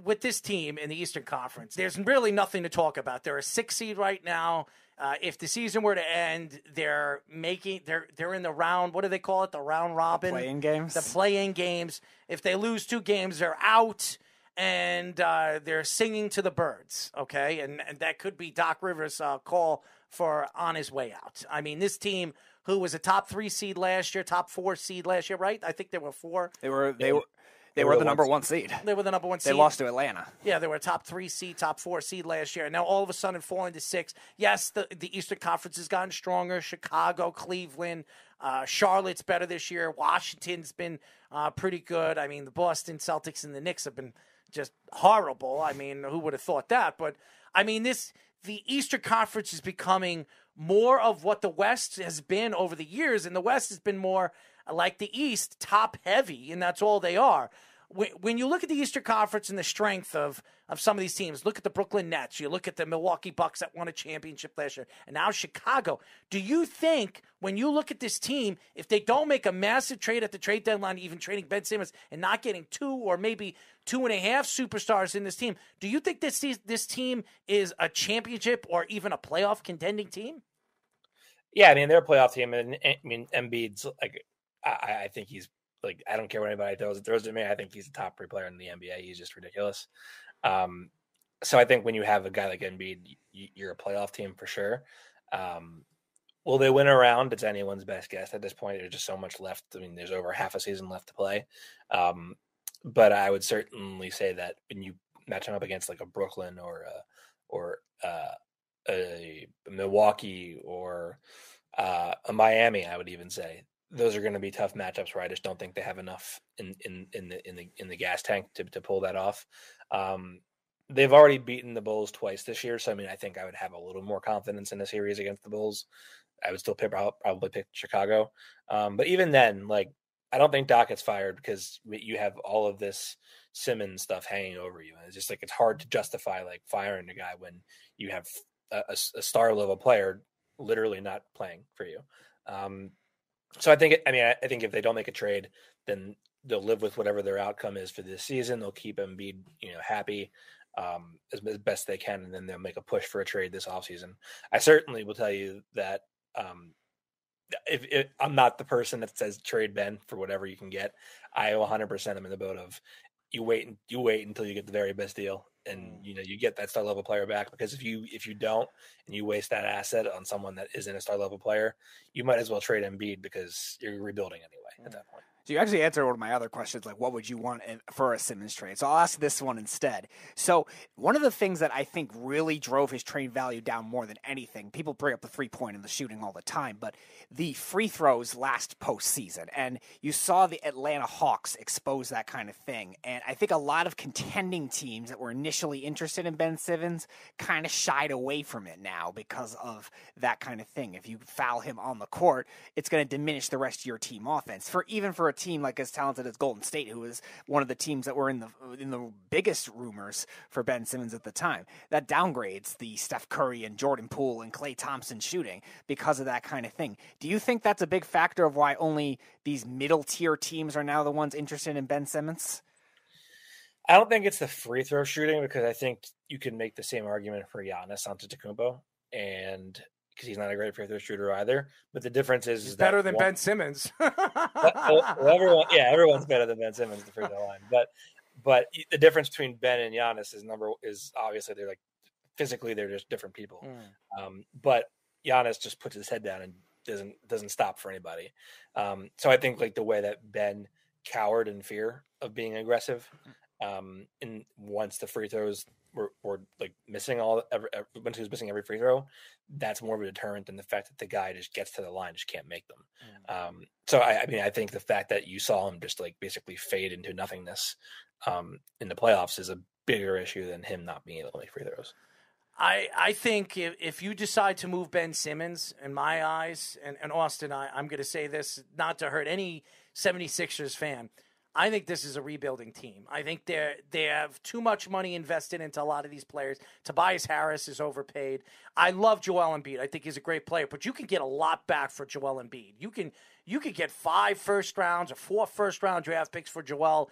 with this team in the Eastern Conference, there's really nothing to talk about. They're a 6 seed right now. If the season were to end, they're in the round. What do they call it? The round robin. Play-in games. The play-in games. If they lose 2 games, they're out, and they're singing to the birds. Okay, and that could be Doc Rivers' call for on his way out. I mean, this team, who was a top 3 seed last year, top 4 seed last year, right? I think they were 4. They were the number 1 seed. They were the number 1 seed. They lost to Atlanta. Yeah, they were a top 3 seed, top 4 seed last year. And now all of a sudden falling to 6. Yes, the Eastern Conference has gotten stronger. Chicago, Cleveland, Charlotte's better this year. Washington's been pretty good. I mean, the Boston Celtics and the Knicks have been just horrible. I mean, who would have thought that? But, I mean, the Eastern Conference is becoming more of what the West has been over the years, and the West has been more like the East, top-heavy, and that's all they are. When you look at the Eastern Conference and the strength of some of these teams, look at the Brooklyn Nets, you look at the Milwaukee Bucks that won a championship last year, and now Chicago. Do you think, when you look at this team, if they don't make a massive trade at the trade deadline, even trading Ben Simmons and not getting 2 or maybe 2.5 superstars in this team, do you think this team is a championship or even a playoff contending team? Yeah, I mean, they're a playoff team, and I mean, Embiid's like, I think he's like, I don't care what anybody throws at me. I think he's the top 3 player in the NBA. He's just ridiculous. So I think when you have a guy like Embiid, you're a playoff team for sure. Will they win a round? It's anyone's best guess at this point. There's just so much left. I mean, there's over half a season left to play. But I would certainly say that when you match them up against like a Brooklyn or a Milwaukee or a Miami, I would even say those are going to be tough matchups where I just don't think they have enough in the gas tank to pull that off. They've already beaten the Bulls twice this year, so I mean, I think I would have a little more confidence in a series against the Bulls. I would still probably pick Chicago, but even then, like, I don't think Doc gets fired because you have all of this Simmons stuff hanging over you, and it's just like it's hard to justify like firing a guy when you have a star level player literally not playing for you. So I think if they don't make a trade, then they'll live with whatever their outcome is for this season. They'll keep Embiid, happy as best they can, and then they'll make a push for a trade this offseason. I certainly will tell you that if I'm not the person that says trade Ben for whatever you can get. I 100% am in the boat of you wait until you get the very best deal, and you get that star level player back, because if you don't and you waste that asset on someone that isn't a star level player, you might as well trade Embiid because you're rebuilding anyway at that point. So you actually answered one of my other questions, like what would you want for a Simmons trade? So I'll ask this one instead. So one of the things that I think really drove his trade value down more than anything, people bring up the 3-point and the shooting all the time, but the free throws last postseason. And you saw the Atlanta Hawks expose that kind of thing. And I think a lot of contending teams that were initially interested in Ben Simmons kind of shied away from it now because of that kind of thing. If you foul him on the court, it's going to diminish the rest of your team offense. Even for a team like as talented as Golden State, who was one of the teams that were in the biggest rumors for Ben Simmons at the time, that downgrades the Steph Curry and Jordan Poole and Klay Thompson shooting because of that kind of thing. Do you think that's a big factor of why only these middle tier teams are now the ones interested in Ben Simmons? I don't think it's the free throw shooting, because I think you can make the same argument for Giannis Antetokounmpo, and because he's not a great free throw shooter either. But the difference is he's better than Ben Simmons. Everyone's better than Ben Simmons at the free throw line. But the difference between Ben and Giannis is obviously they're like physically they're just different people. But Giannis just puts his head down and doesn't stop for anybody. So I think like the way that Ben cowered in fear of being aggressive, and once the free throws were like missing once he was missing every free throw, that's more of a deterrent than the fact that the guy just gets to the line, just can't make them. So I think the fact that you saw him just like basically fade into nothingness in the playoffs is a bigger issue than him not being able to make free throws. I think if you decide to move Ben Simmons, in my eyes, and Austin, I'm going to say this not to hurt any 76ers fan, I think this is a rebuilding team. I think they have too much money invested into a lot of these players. Tobias Harris is overpaid. I love Joel Embiid. I think he's a great player, but you can get a lot back for Joel Embiid. You could get 5 first rounds or 4 first round draft picks for Joel.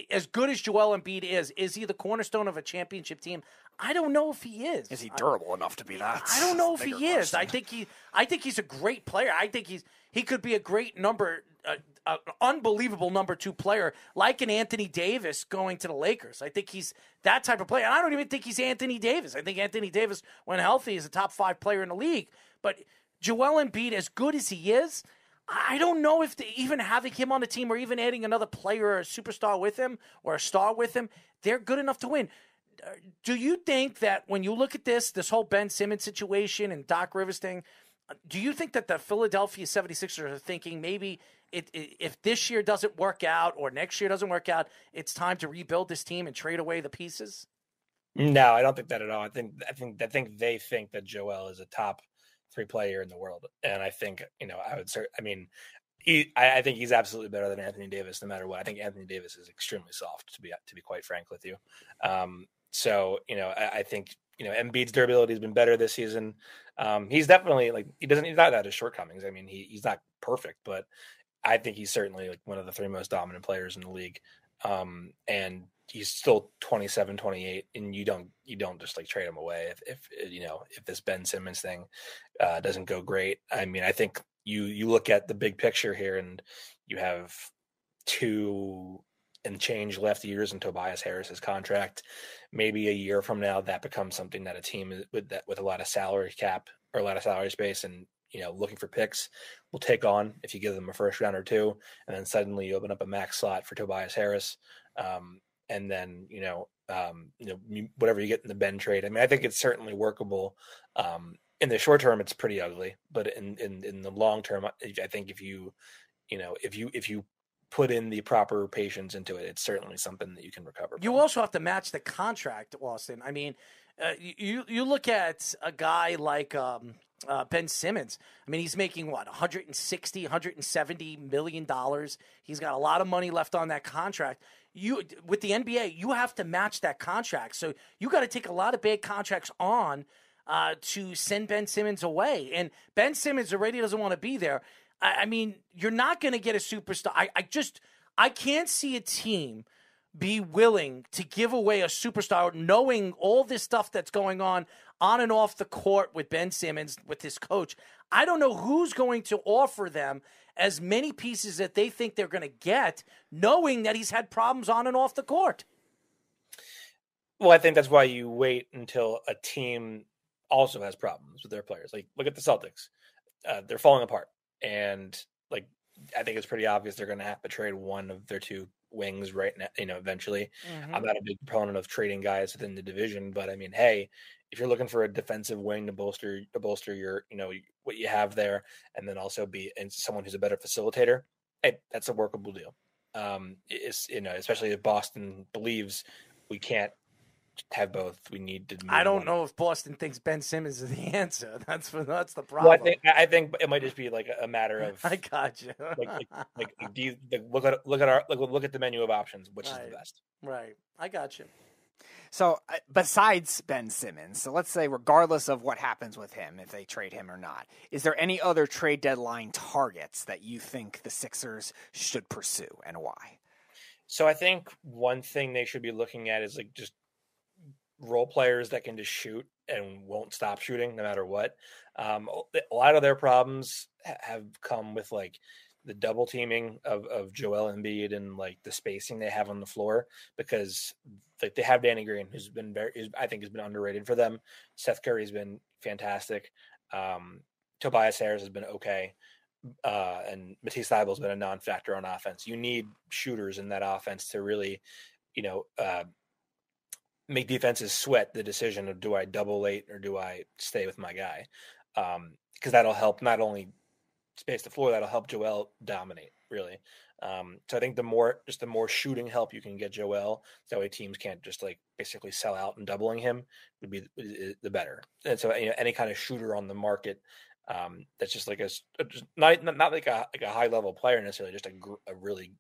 As good as Joel Embiid is he the cornerstone of a championship team? I don't know if he is. Is he durable enough to be that? I don't know if he is. Question. I think he's a great player. I think he could be a great an unbelievable number 2 player, like an Anthony Davis going to the Lakers. I think he's that type of player. And I don't even think he's Anthony Davis. I think Anthony Davis, when healthy, is a top 5 player in the league. But Joel Embiid, as good as he is, I don't know if even having him on the team or even adding another player or a superstar with him or a star with him, they're good enough to win. Do you think that when you look at this whole Ben Simmons situation and Doc Rivers thing, do you think that the Philadelphia 76ers are thinking maybe if this year doesn't work out or next year doesn't work out, it's time to rebuild this team and trade away the pieces? No, I don't think that at all. I think they think that Joel is a top 3 player in the world, and I think I think he's absolutely better than Anthony Davis, no matter what. I think Anthony Davis is extremely soft, to be quite frank with you. So I think Embiid's durability has been better this season. He's definitely he's not out of shortcomings. I mean, he's not perfect, but I think he's certainly one of the 3 most dominant players in the league. And he's still 27, 28, and you don't just trade him away if this Ben Simmons thing doesn't go great. I mean, I think you look at the big picture here, and you have 2 and change left years in Tobias Harris's contract. Maybe a year from now, that becomes something that a team with a lot of salary cap or a lot of salary space and looking for picks will take on if you give them a first round or 2, and then suddenly you open up a max slot for Tobias Harris. And then, whatever you get in the Ben trade. I mean, I think it's certainly workable. In the short term, it's pretty ugly, but in the long term, I think if you put in the proper patience into it, it's certainly something that you can recover from. You also have to match the contract, Austin. I mean, you look at a guy like Ben Simmons. I mean, he's making what, $160, $170 million. He's got a lot of money left on that contract. With the NBA, you have to match that contract. So you got to take a lot of bad contracts on to send Ben Simmons away. And Ben Simmons already doesn't want to be there. I mean, you're not going to get a superstar. I can't see a team be willing to give away a superstar knowing all this stuff that's going on and off the court with Ben Simmons, with his coach. I don't know who's going to offer them as many pieces that they think they're going to get, knowing that he's had problems on and off the court. Well, I think that's why you wait until a team also has problems with their players. Look at the Celtics. They're falling apart. And I think it's pretty obvious they're going to have to trade one of their 2 wings right now, eventually. Mm-hmm. I'm not a big proponent of trading guys within the division, but I mean, hey, if you're looking for a defensive wing to bolster your, what you have there, and then also be someone who's a better facilitator, hey, that's a workable deal. Especially if Boston believes we can't have both. We need to. I don't know if Boston thinks Ben Simmons is the answer. That's the problem. Well, I think it might just be a matter of. I got you. Look at the menu of options. Which is the best? Right. I got you. So besides Ben Simmons, so let's say regardless of what happens with him, if they trade him or not, is there any other trade deadline targets that you think the Sixers should pursue and why? So I think one thing they should be looking at is just role players that can just shoot and won't stop shooting no matter what. A lot of their problems have come with the double teaming of Joel Embiid and the spacing they have on the floor, because they have Danny Green, who's been I think has been underrated for them. Steph Curry has been fantastic. Tobias Harris has been okay. And Matisse Thybulle has been a non-factor on offense. You need shooters in that offense to really, make defenses sweat the decision of, do I double late or do I stay with my guy? Because that'll help not only space the floor, that'll help Joel dominate, really. So I think the more shooting help you can get Joel, that way teams can't just basically sell out and doubling him would be the better. And so any kind of shooter on the market that's just not like a high level player necessarily, just a really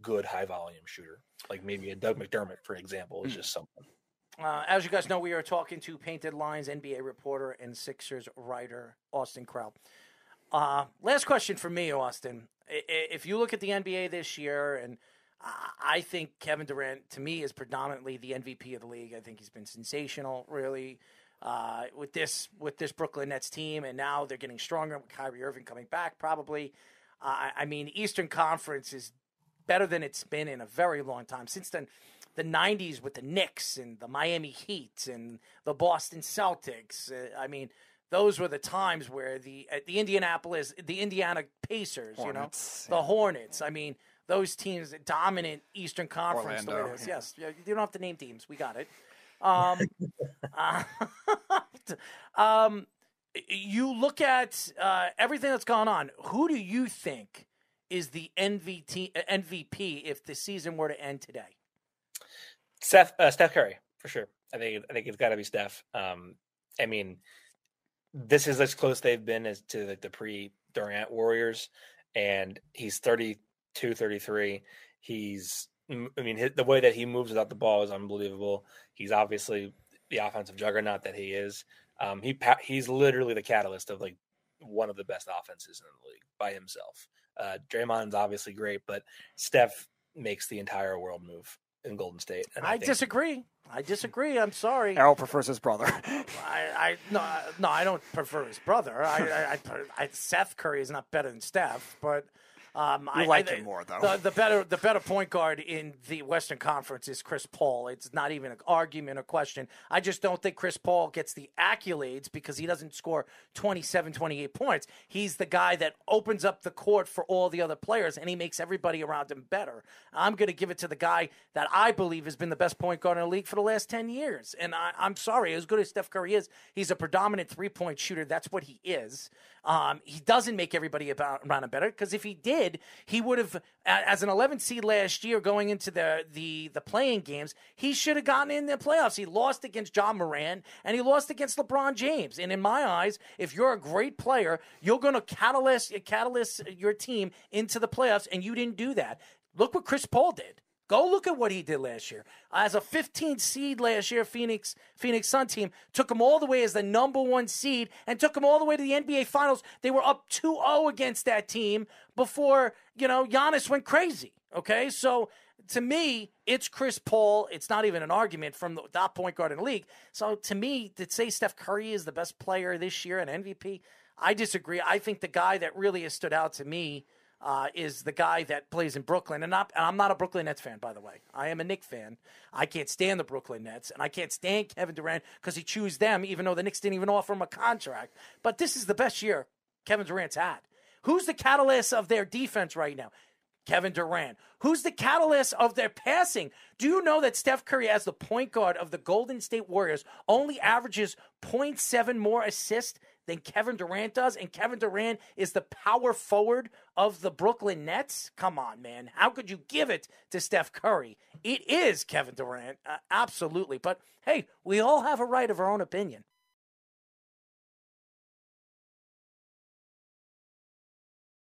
good high volume shooter. Like maybe a Doug McDermott, for example, is just something. As you guys know, we are talking to Painted Lines NBA reporter and Sixers writer Austin Krell. Last question for me, Austin. If you look at the NBA this year, and I think Kevin Durant, to me, is predominantly the MVP of the league. I think he's been sensational, really, with this Brooklyn Nets team, and now they're getting stronger with Kyrie Irving coming back, probably. I mean, Eastern Conference is better than it's been in a very long time. Since then, the 90s with the Knicks and the Miami Heat and the Boston Celtics. I mean, those were the times where the Indiana Pacers, Hornets, the Hornets. I mean, those teams, dominant Eastern Conference. Orlando, the way it is. yeah. Yes, you don't have to name teams. We got it. You look at everything that's gone on. Who do you think is the MVP if the season were to end today? Steph Curry, for sure. I think it's got to be Steph. I mean, this is as close they've been as to the pre-Durant Warriors, and he's 32, 33. The way that he moves without the ball is unbelievable. He's obviously the offensive juggernaut that he is. He's literally the catalyst of like one of the best offenses in the league by himself. Draymond's obviously great, but Steph makes the entire world move in Golden State. And I disagree. I'm sorry. Errol prefers his brother. No, I don't prefer his brother. Seth Curry is not better than Steph, but You like him more, though. The better point guard in the Western Conference is Chris Paul. It's not even an argument or question. I just don't think Chris Paul gets the accolades because he doesn't score 27, 28 points. He's the guy that opens up the court for all the other players, and he makes everybody around him better. I'm going to give it to the guy that I believe has been the best point guard in the league for the last 10 years. And I'm sorry, as good as Steph Curry is, he's a predominant three-point shooter. That's what he is. He doesn't make everybody around him better, because if he did, he would have, as an 11th seed last year going into the playing games, he should have gotten in the playoffs. He lost against John Moran, and he lost against LeBron James. And in my eyes, if you're a great player, you're going to catalyst your team into the playoffs, and you didn't do that. Look what Chris Paul did. Go look at what he did last year. As a 15th seed last year, Phoenix Sun team took him all the way as the number one seed and took him all the way to the NBA Finals. They were up 2-0 against that team before, Giannis went crazy. Okay, so to me, it's Chris Paul. It's not even an argument from the top point guard in the league. So to me, to say Steph Curry is the best player this year and MVP, I disagree. I think the guy that really has stood out to me is the guy that plays in Brooklyn. And I'm not a Brooklyn Nets fan, by the way. I am a Knicks fan. I can't stand the Brooklyn Nets, and I can't stand Kevin Durant because he chose them, even though the Knicks didn't even offer him a contract. But this is the best year Kevin Durant's had. Who's the catalyst of their defense right now? Kevin Durant. Who's the catalyst of their passing? Do you know that Steph Curry, as the point guard of the Golden State Warriors, only averages 0.7 more assists than Kevin Durant does? And Kevin Durant is the power forward of the Brooklyn Nets? Come on, man. How could you give it to Steph Curry? It is Kevin Durant. Absolutely. But, hey, we all have a right of our own opinion.